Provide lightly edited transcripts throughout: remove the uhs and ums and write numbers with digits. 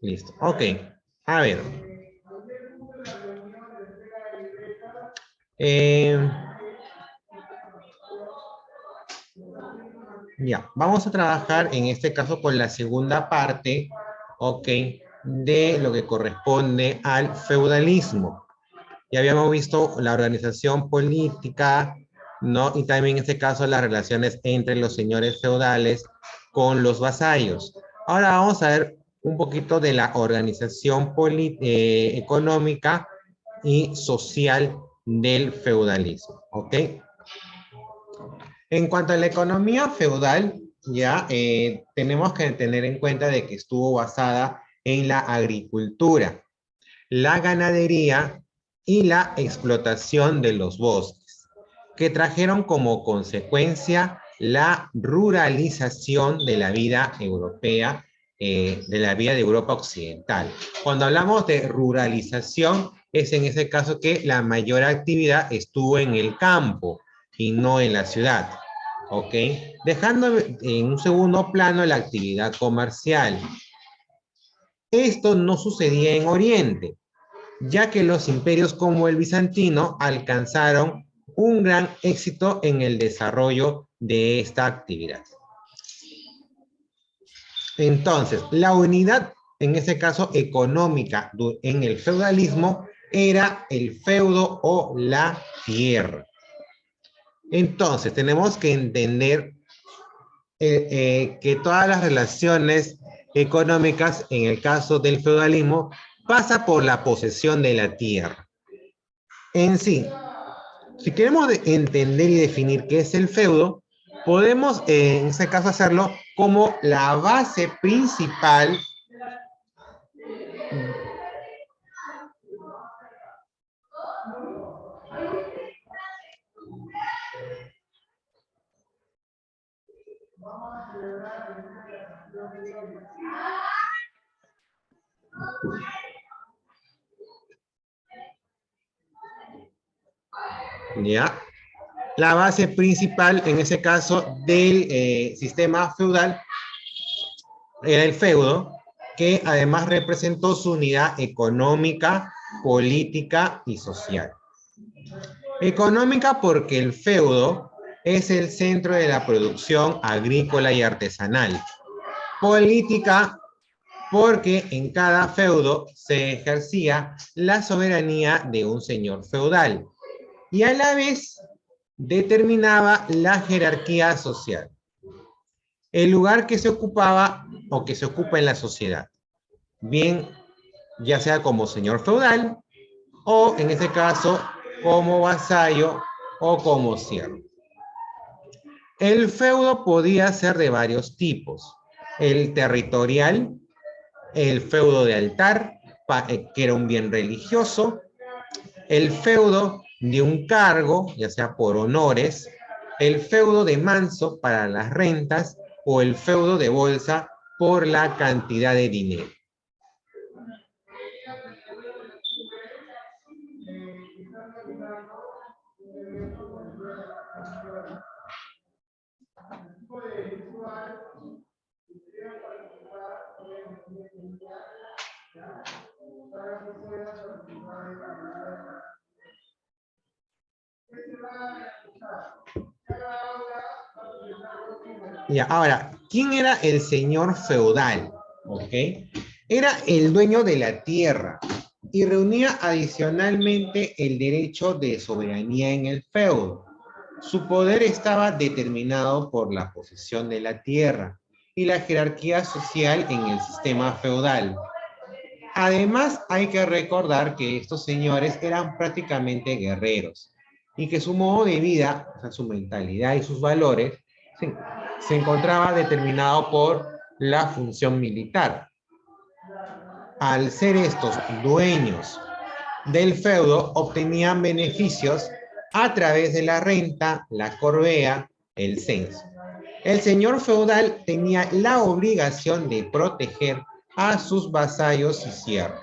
Listo. Ok. A ver. Eh, ya, vamos a trabajar en este caso con la segunda parte, ok, de lo que corresponde al feudalismo. Ya habíamos visto la organización política, ¿no? Y también en este caso las relaciones entre los señores feudales con los vasallos. Ahora vamos a ver un poquito de la organización económica y social del feudalismo, ¿ok? En cuanto a la economía feudal, ya tenemos que tener en cuenta de que estuvo basada en la agricultura, la ganadería y la explotación de los bosques, que trajeron como consecuencia la ruralización de la vida europea, de la vida de Europa occidental. Cuando hablamos de ruralización, es en ese caso que la mayor actividad estuvo en el campo y no en la ciudad. ¿Ok? Dejando en un segundo plano la actividad comercial. Esto no sucedía en Oriente, ya que los imperios como el bizantino alcanzaron un gran éxito en el desarrollo de esta actividad. Entonces, la unidad, en ese caso económica, en el feudalismo, era el feudo o la tierra. Entonces, tenemos que entender que todas las relaciones económicas, en el caso del feudalismo, pasa por la posesión de la tierra. En sí, si queremos entender y definir qué es el feudo, podemos en este caso hacerlo como la base principal ¿ya? La base principal, en ese caso, del sistema feudal era el feudo, que además representó su unidad económica, política y social. Económica porque el feudo es el centro de la producción agrícola y artesanal. Política porque en cada feudo se ejercía la soberanía de un señor feudal y a la vez determinaba la jerarquía social, el lugar que se ocupaba o que se ocupa en la sociedad, bien ya sea como señor feudal o en este caso como vasallo o como siervo. El feudo podía ser de varios tipos: el territorial, el feudo de altar, que era un bien religioso, el feudo de un cargo, ya sea por honores, el feudo de manso para las rentas o el feudo de bolsa por la cantidad de dinero. Ya, ahora, ¿quién era el señor feudal? ¿Ok? Era el dueño de la tierra y reunía adicionalmente el derecho de soberanía en el feudo. Su poder estaba determinado por la posesión de la tierra y la jerarquía social en el sistema feudal. Además, hay que recordar que estos señores eran prácticamente guerreros y que su modo de vida, o sea, su mentalidad y sus valores, se encontraba determinado por la función militar. Al ser estos dueños del feudo, obtenían beneficios a través de la renta, la corvea, el censo. El señor feudal tenía la obligación de proteger a sus vasallos y siervos.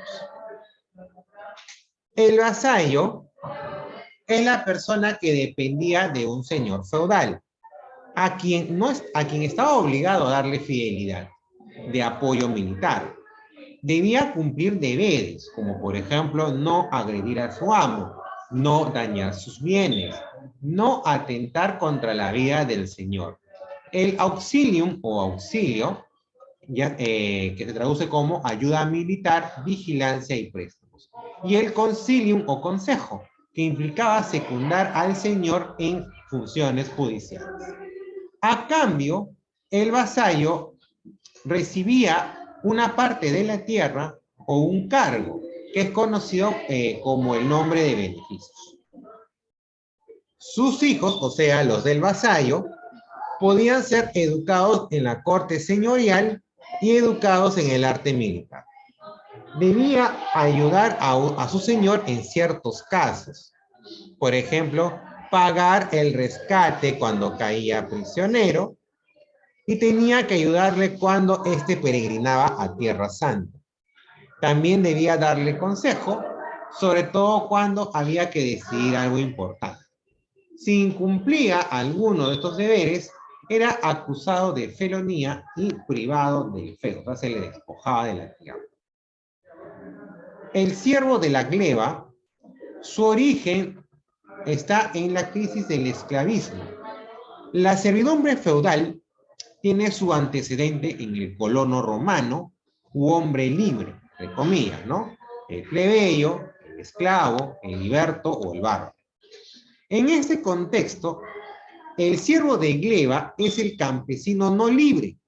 El vasallo es la persona que dependía de un señor feudal, a quien estaba obligado a darle fidelidad, de apoyo militar. debía cumplir deberes, como por ejemplo no agredir a su amo, no dañar sus bienes, no atentar contra la vida del Señor. El auxilium o auxilio, que se traduce como ayuda militar, vigilancia y préstamos. Y el concilium o consejo, que implicaba secundar al Señor en funciones judiciales. A cambio, el vasallo recibía una parte de la tierra o un cargo, que es conocido como el nombre de beneficios. Sus hijos, o sea, los del vasallo, podían ser educados en la corte señorial y educados en el arte militar. Debía ayudar a su señor en ciertos casos. Por ejemplo, pagar el rescate cuando caía prisionero, y tenía que ayudarle cuando éste peregrinaba a Tierra Santa. También debía darle consejo, sobre todo cuando había que decidir algo importante. Si incumplía alguno de estos deberes, era acusado de felonía y privado del feudo, o sea, se le despojaba de la tierra. El siervo de la gleba, su origen está en la crisis del esclavismo. La servidumbre feudal tiene su antecedente en el colono romano u hombre libre, entre comillas, ¿no? El plebeyo, el esclavo, el liberto o el bárbaro. En este contexto, el siervo de gleba es el campesino no libre,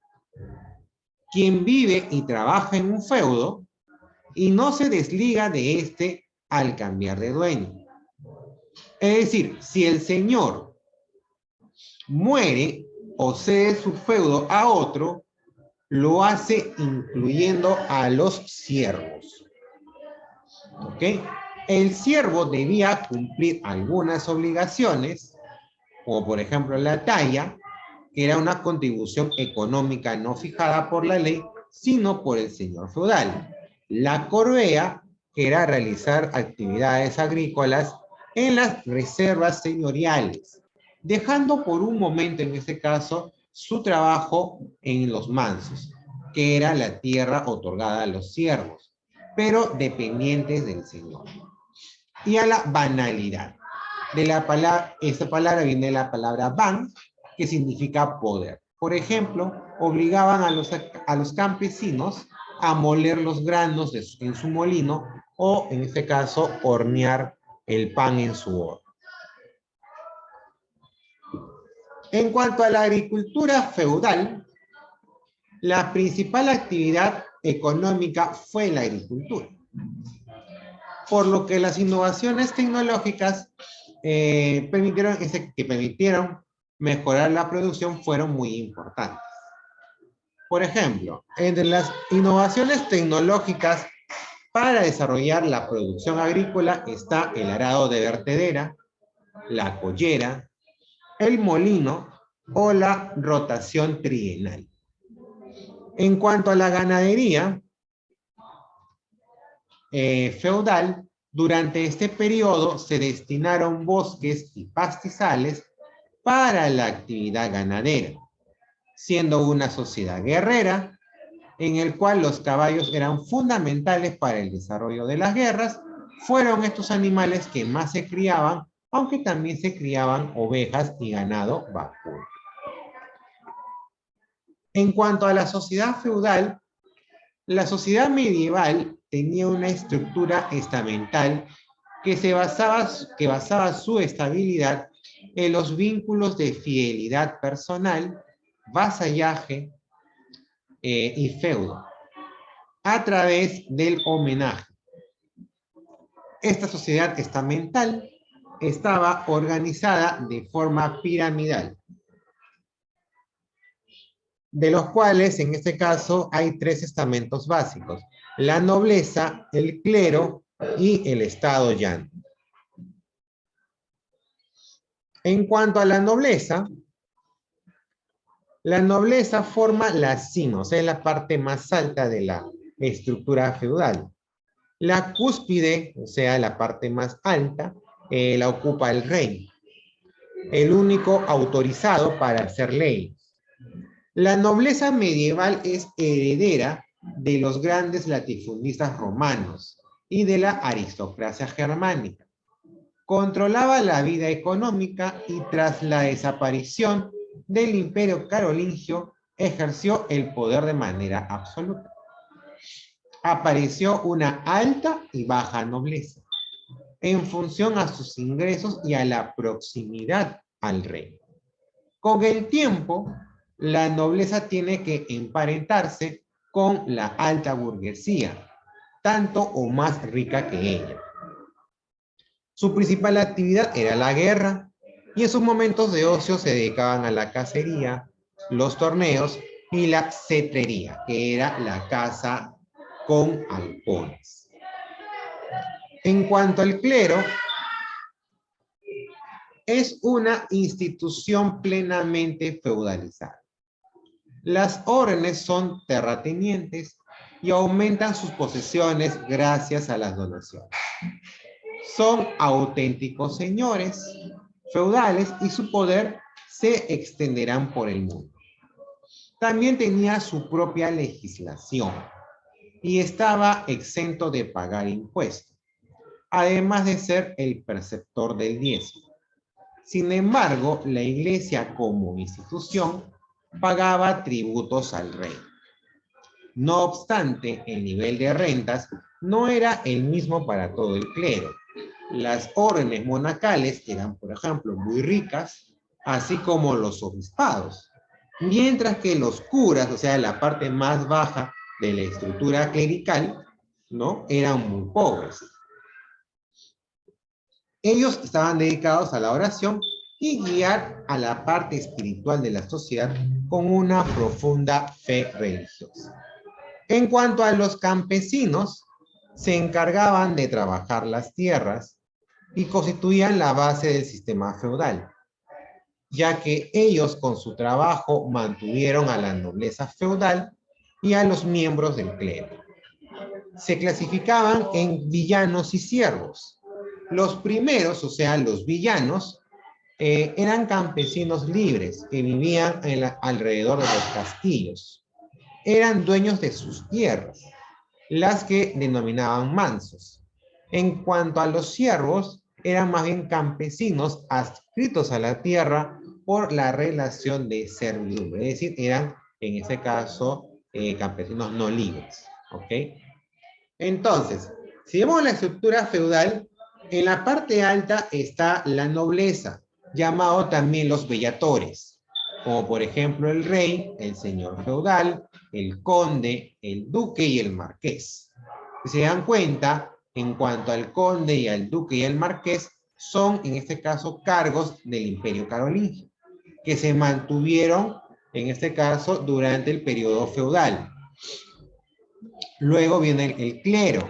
quien vive y trabaja en un feudo y no se desliga de este al cambiar de dueño. Es decir, si el señor muere o cede su feudo a otro, lo hace incluyendo a los siervos. ¿Ok? El siervo debía cumplir algunas obligaciones, como por ejemplo la talla, que era una contribución económica no fijada por la ley, sino por el señor feudal. La corvea, que era realizar actividades agrícolas en las reservas señoriales, dejando por un momento, en este caso, su trabajo en los mansos, que era la tierra otorgada a los siervos, pero dependientes del señor. Y a la banalidad. Esta palabra viene de la palabra ban, que significa poder. Por ejemplo, obligaban a los campesinos a moler los granos en su molino o, en este caso, hornear el pan en su horno. En cuanto a la agricultura feudal, la principal actividad económica fue la agricultura, por lo que las innovaciones tecnológicas que permitieron mejorar la producción fueron muy importantes. Por ejemplo, entre las innovaciones tecnológicas para desarrollar la producción agrícola está el arado de vertedera, la collera, el molino o la rotación trienal. En cuanto a la ganadería feudal, durante este periodo se destinaron bosques y pastizales para la actividad ganadera, siendo una sociedad guerrera en el cual los caballos eran fundamentales para el desarrollo de las guerras. Fueron estos animales que más se criaban, aunque también se criaban ovejas y ganado vacuno. En cuanto a la sociedad feudal, la sociedad medieval tenía una estructura estamental que basaba su estabilidad en los vínculos de fidelidad personal, vasallaje y feudo, a través del homenaje. Esta sociedad estamental estaba organizada de forma piramidal, de los cuales en este caso hay 3 estamentos básicos: la nobleza, el clero y el estado llano. En cuanto a la nobleza forma la cima, o sea, la parte más alta de la estructura feudal. La cúspide, o sea, la parte más alta, la ocupa el rey, el único autorizado para hacer ley. La nobleza medieval es heredera de los grandes latifundistas romanos y de la aristocracia germánica. Controlaba la vida económica y tras la desaparición del imperio carolingio ejerció el poder de manera absoluta. Apareció una alta y baja nobleza en función a sus ingresos y a la proximidad al rey. Con el tiempo, la nobleza tiene que emparentarse con la alta burguesía, tanto o más rica que ella. Su principal actividad era la guerra y en sus momentos de ocio se dedicaban a la cacería, los torneos y la cetrería, que era la caza con halcones. En cuanto al clero, es una institución plenamente feudalizada. Las órdenes son terratenientes y aumentan sus posesiones gracias a las donaciones. Son auténticos señores feudales y su poder se extenderán por el mundo. También tenía su propia legislación y estaba exento de pagar impuestos, además de ser el perceptor del diezmo. Sin embargo, la iglesia como institución pagaba tributos al rey. No obstante, el nivel de rentas no era el mismo para todo el clero. Las órdenes monacales eran, por ejemplo, muy ricas, así como los obispados, mientras que los curas, o sea, la parte más baja de la estructura clerical, ¿no? Eran muy pobres. Ellos estaban dedicados a la oración y guiar a la parte espiritual de la sociedad con una profunda fe religiosa. En cuanto a los campesinos, se encargaban de trabajar las tierras y constituían la base del sistema feudal, ya que ellos con su trabajo mantuvieron a la nobleza feudal y a los miembros del clero. Se clasificaban en villanos y siervos. Los primeros, o sea, los villanos, eran campesinos libres que vivían alrededor de los castillos. Eran dueños de sus tierras, las que denominaban mansos. En cuanto a los siervos, eran más bien campesinos adscritos a la tierra por la relación de servidumbre, es decir, eran en ese caso campesinos no libres, ¿ok? Entonces, si vemos la estructura feudal, en la parte alta está la nobleza, llamado también los vellatores, como por ejemplo el rey, el señor feudal, el conde, el duque y el marqués. Si se dan cuenta, en cuanto al conde y al duque y al marqués, son en este caso cargos del imperio carolingio, que se mantuvieron en este caso durante el periodo feudal. Luego viene el clero,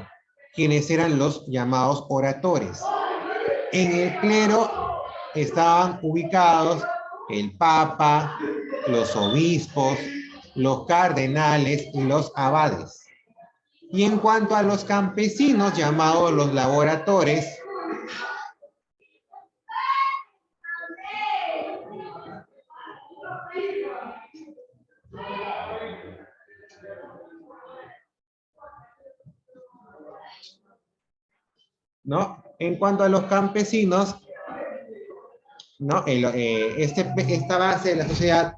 quienes eran los llamados oradores. En el clero estaban ubicados el papa, los obispos, los cardenales y los abades. Y en cuanto a los campesinos, llamados los laboratores, ¿no? En cuanto a los campesinos, ¿no? Esta base de la sociedad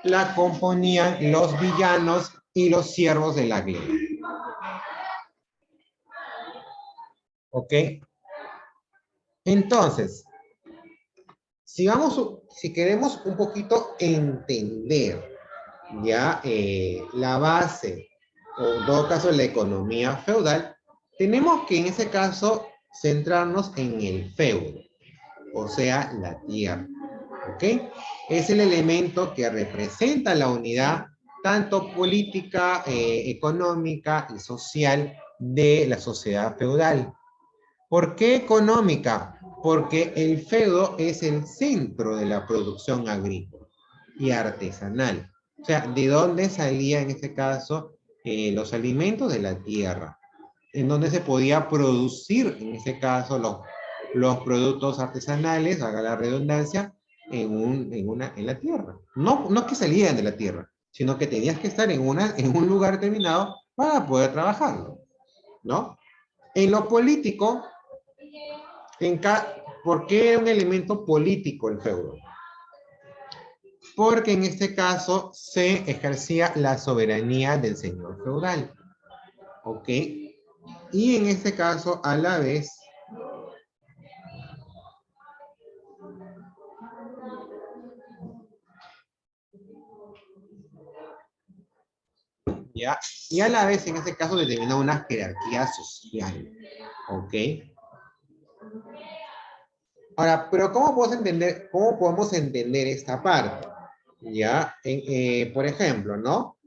la componían los villanos y los siervos de la gleba. ¿Ok? Entonces, si queremos un poquito entender ya la base, o en todo caso la economía feudal, tenemos que en ese caso centrarnos en el feudo, o sea, la tierra. ¿Ok? Es el elemento que representa la unidad tanto política, económica y social de la sociedad feudal. ¿Por qué económica? Porque el feudo es el centro de la producción agrícola y artesanal. O sea, ¿de dónde salían en este caso los alimentos? De la tierra. En donde se podía producir, en este caso, los productos artesanales, haga la redundancia, en la tierra. No que salieran de la tierra, sino que tenías que estar en un lugar determinado para poder trabajarlo, ¿no? En lo político, ¿por qué era un elemento político el feudo? Porque en este caso se ejercía la soberanía del señor feudal, ¿ok? Y en este caso, a la vez, ¿ya? Y a la vez, en este caso, determina una jerarquía social, ¿ok? Ahora, pero cómo podemos entender esta parte? ¿Ya? Por ejemplo, ¿no?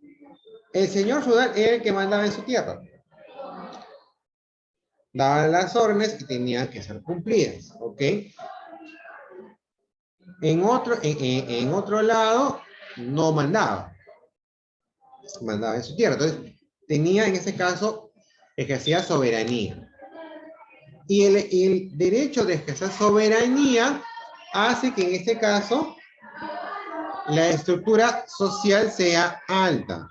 El señor feudal era el que mandaba en su tierra. Daba las órdenes y tenían que ser cumplidas, ¿ok? En otro lado, no mandaba. Mandaba en su tierra. Entonces, tenía en ese caso, ejercía soberanía. Y el derecho de ejercer soberanía hace que en este caso la estructura social sea alta.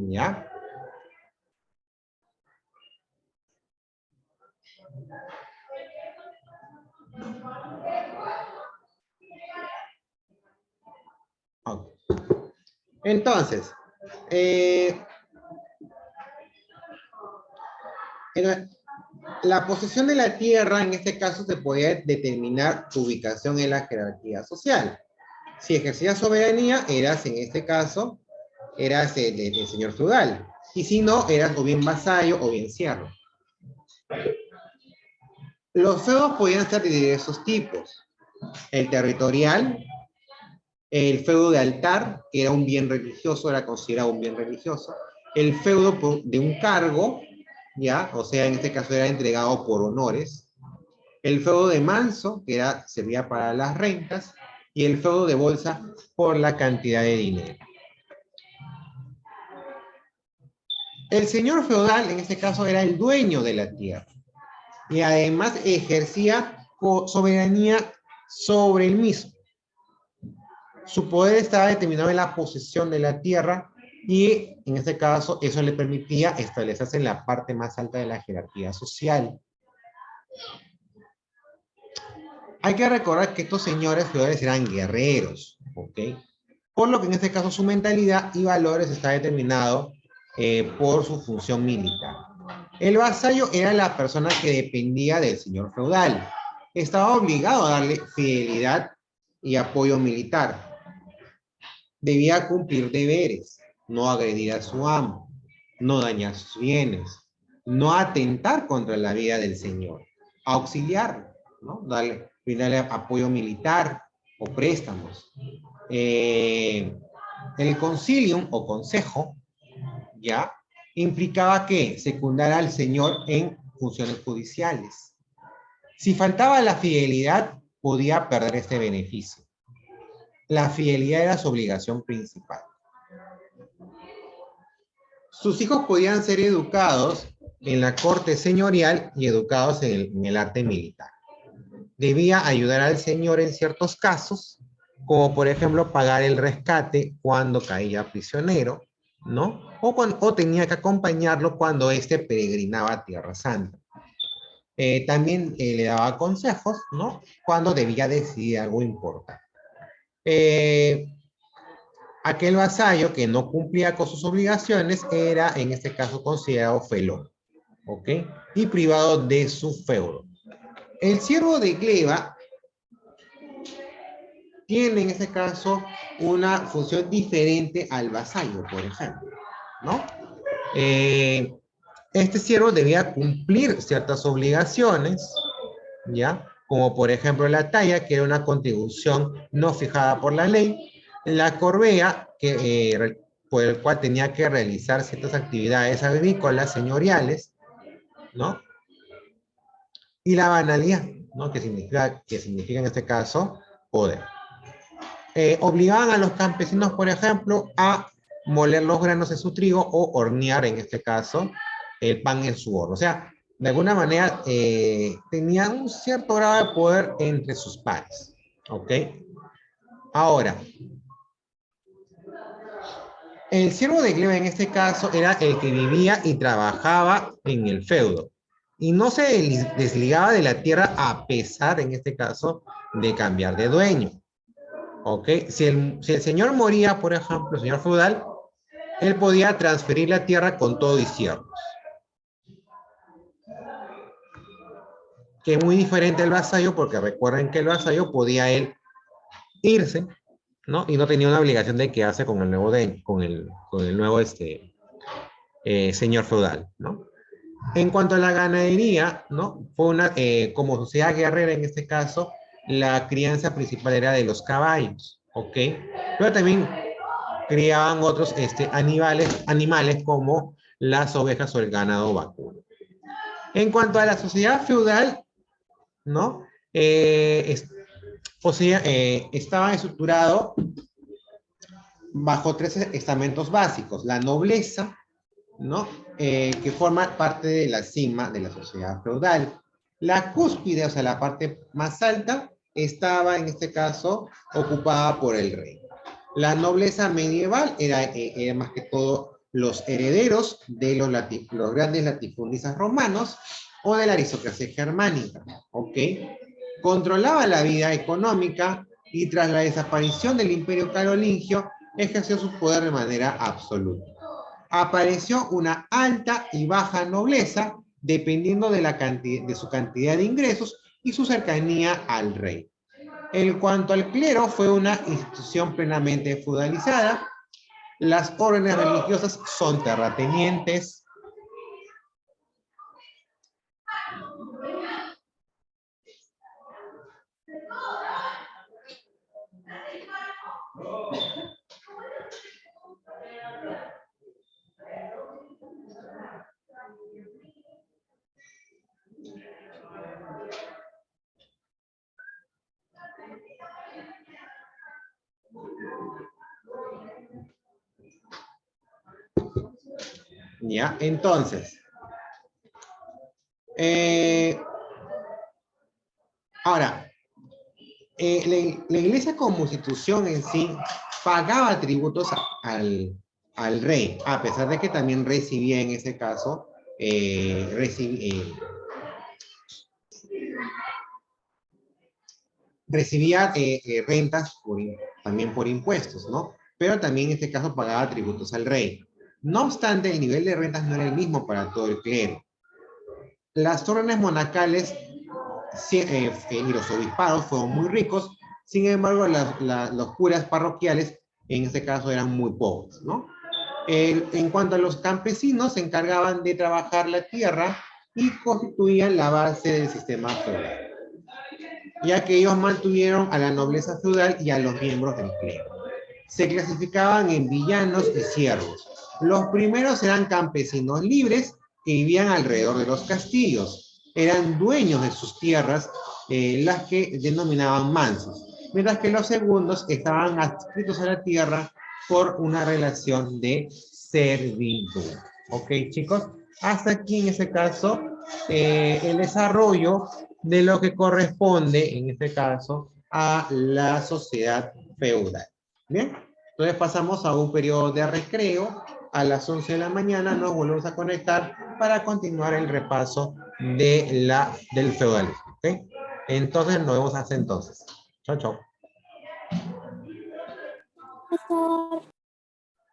¿Ya? Okay. Entonces, la posesión de la tierra, en este caso, se podía determinar su ubicación en la jerarquía social. Si ejercías soberanía, eras, en este caso, eras el señor feudal. Y si no, eras o bien vasallo o bien siervo. Los feudos podían ser de diversos tipos. El territorial, el feudo de altar, que era un bien religioso, era considerado un bien religioso. El feudo de un cargo, ¿ya? O sea, en este caso era entregado por honores. El feudo de manso, que servía para las rentas. Y el feudo de bolsa por la cantidad de dinero. El señor feudal, en este caso, era el dueño de la tierra. Y además ejercía soberanía sobre el mismo. Su poder estaba determinado en la posesión de la tierra y en este caso eso le permitía establecerse en la parte más alta de la jerarquía social. Hay que recordar que estos señores feudales eran guerreros, ¿ok? Por lo que en este caso su mentalidad y valores está determinado por su función militar. El vasallo era la persona que dependía del señor feudal. Estaba obligado a darle fidelidad y apoyo militar. Debía cumplir deberes, no agredir a su amo, no dañar sus bienes, no atentar contra la vida del señor, auxiliar, ¿no? Brindarle apoyo militar o préstamos. El concilium o consejo, ¿ya? Implicaba que secundara al señor en funciones judiciales. Si faltaba la fidelidad, podía perder este beneficio. La fidelidad era su obligación principal. Sus hijos podían ser educados en la corte señorial y educados en el arte militar. Debía ayudar al señor en ciertos casos, como por ejemplo pagar el rescate cuando caía prisionero, ¿no? O tenía que acompañarlo cuando éste peregrinaba a Tierra Santa. También le daba consejos, ¿no? Cuando debía decidir algo importante. Aquel vasallo que no cumplía con sus obligaciones era, en este caso, considerado felón, ¿ok? Y privado de su feudo. El siervo de gleba tiene, en este caso, una función diferente al vasallo, por ejemplo, ¿no? Este siervo debía cumplir ciertas obligaciones, ¿ya? Como por ejemplo la talla, que era una contribución no fijada por la ley, la corvea, por el cual tenía que realizar ciertas actividades agrícolas señoriales, ¿no? Y la banalidad, ¿no? Que significa en este caso poder. Obligaban a los campesinos, por ejemplo, a moler los granos en su trigo o hornear, en este caso, el pan en su horno. O sea, de alguna manera tenían un cierto grado de poder entre sus pares. ¿Ok? Ahora, el siervo de gleba en este caso era el que vivía y trabajaba en el feudo y no se desligaba de la tierra a pesar, en este caso, de cambiar de dueño. ¿Ok? Si el señor moría, por ejemplo, el señor feudal, él podía transferir la tierra con todo y siervos. Que es muy diferente al vasallo, porque recuerden que el vasallo podía él irse, ¿no? Y no tenía una obligación de quedarse con el nuevo, con el nuevo señor feudal, ¿no? En cuanto a la ganadería, ¿no? Fue una, como sociedad guerrera en este caso, la crianza principal era de los caballos, ¿ok? Pero también criaban otros animales como las ovejas o el ganado vacuno. En cuanto a la sociedad feudal, ¿no? Estaba estructurado bajo tres estamentos básicos. La nobleza, ¿no? Que forma parte de la cima de la sociedad feudal. La cúspide, o sea, la parte más alta, estaba en este caso ocupada por el rey. La nobleza medieval era más que todo los herederos de los grandes latifundistas romanos o de la aristocracia germánica, ¿ok? Controlaba la vida económica y tras la desaparición del imperio carolingio ejerció su poder de manera absoluta. Apareció una alta y baja nobleza dependiendo de su cantidad de ingresos y su cercanía al rey. En cuanto al clero, fue una institución plenamente feudalizada. Las órdenes religiosas son terratenientes. ¿Ya? Entonces, ahora, la iglesia como institución en sí pagaba tributos al rey, a pesar de que también recibía en ese caso, recibía rentas también por impuestos, ¿no? Pero también en este caso pagaba tributos al rey. No obstante, el nivel de rentas no era el mismo para todo el clero. Las órdenes monacales y los obispados fueron muy ricos, sin embargo, los curas parroquiales en este caso eran muy pobres, ¿no? En cuanto a los campesinos, se encargaban de trabajar la tierra y constituían la base del sistema feudal, ya que ellos mantuvieron a la nobleza feudal y a los miembros del clero. Se clasificaban en villanos y siervos. Los primeros eran campesinos libres que vivían alrededor de los castillos. Eran dueños de sus tierras, las que denominaban mansos, mientras que los segundos estaban adscritos a la tierra por una relación de servidumbre. ¿Ok, chicos? Hasta aquí en este caso el desarrollo de lo que corresponde, en este caso, a la sociedad feudal. Bien, entonces pasamos a un periodo de recreo. A las 11 de la mañana nos volvemos a conectar para continuar el repaso del feudalismo. ¿Okay? Entonces nos vemos hasta entonces. Chao, chao.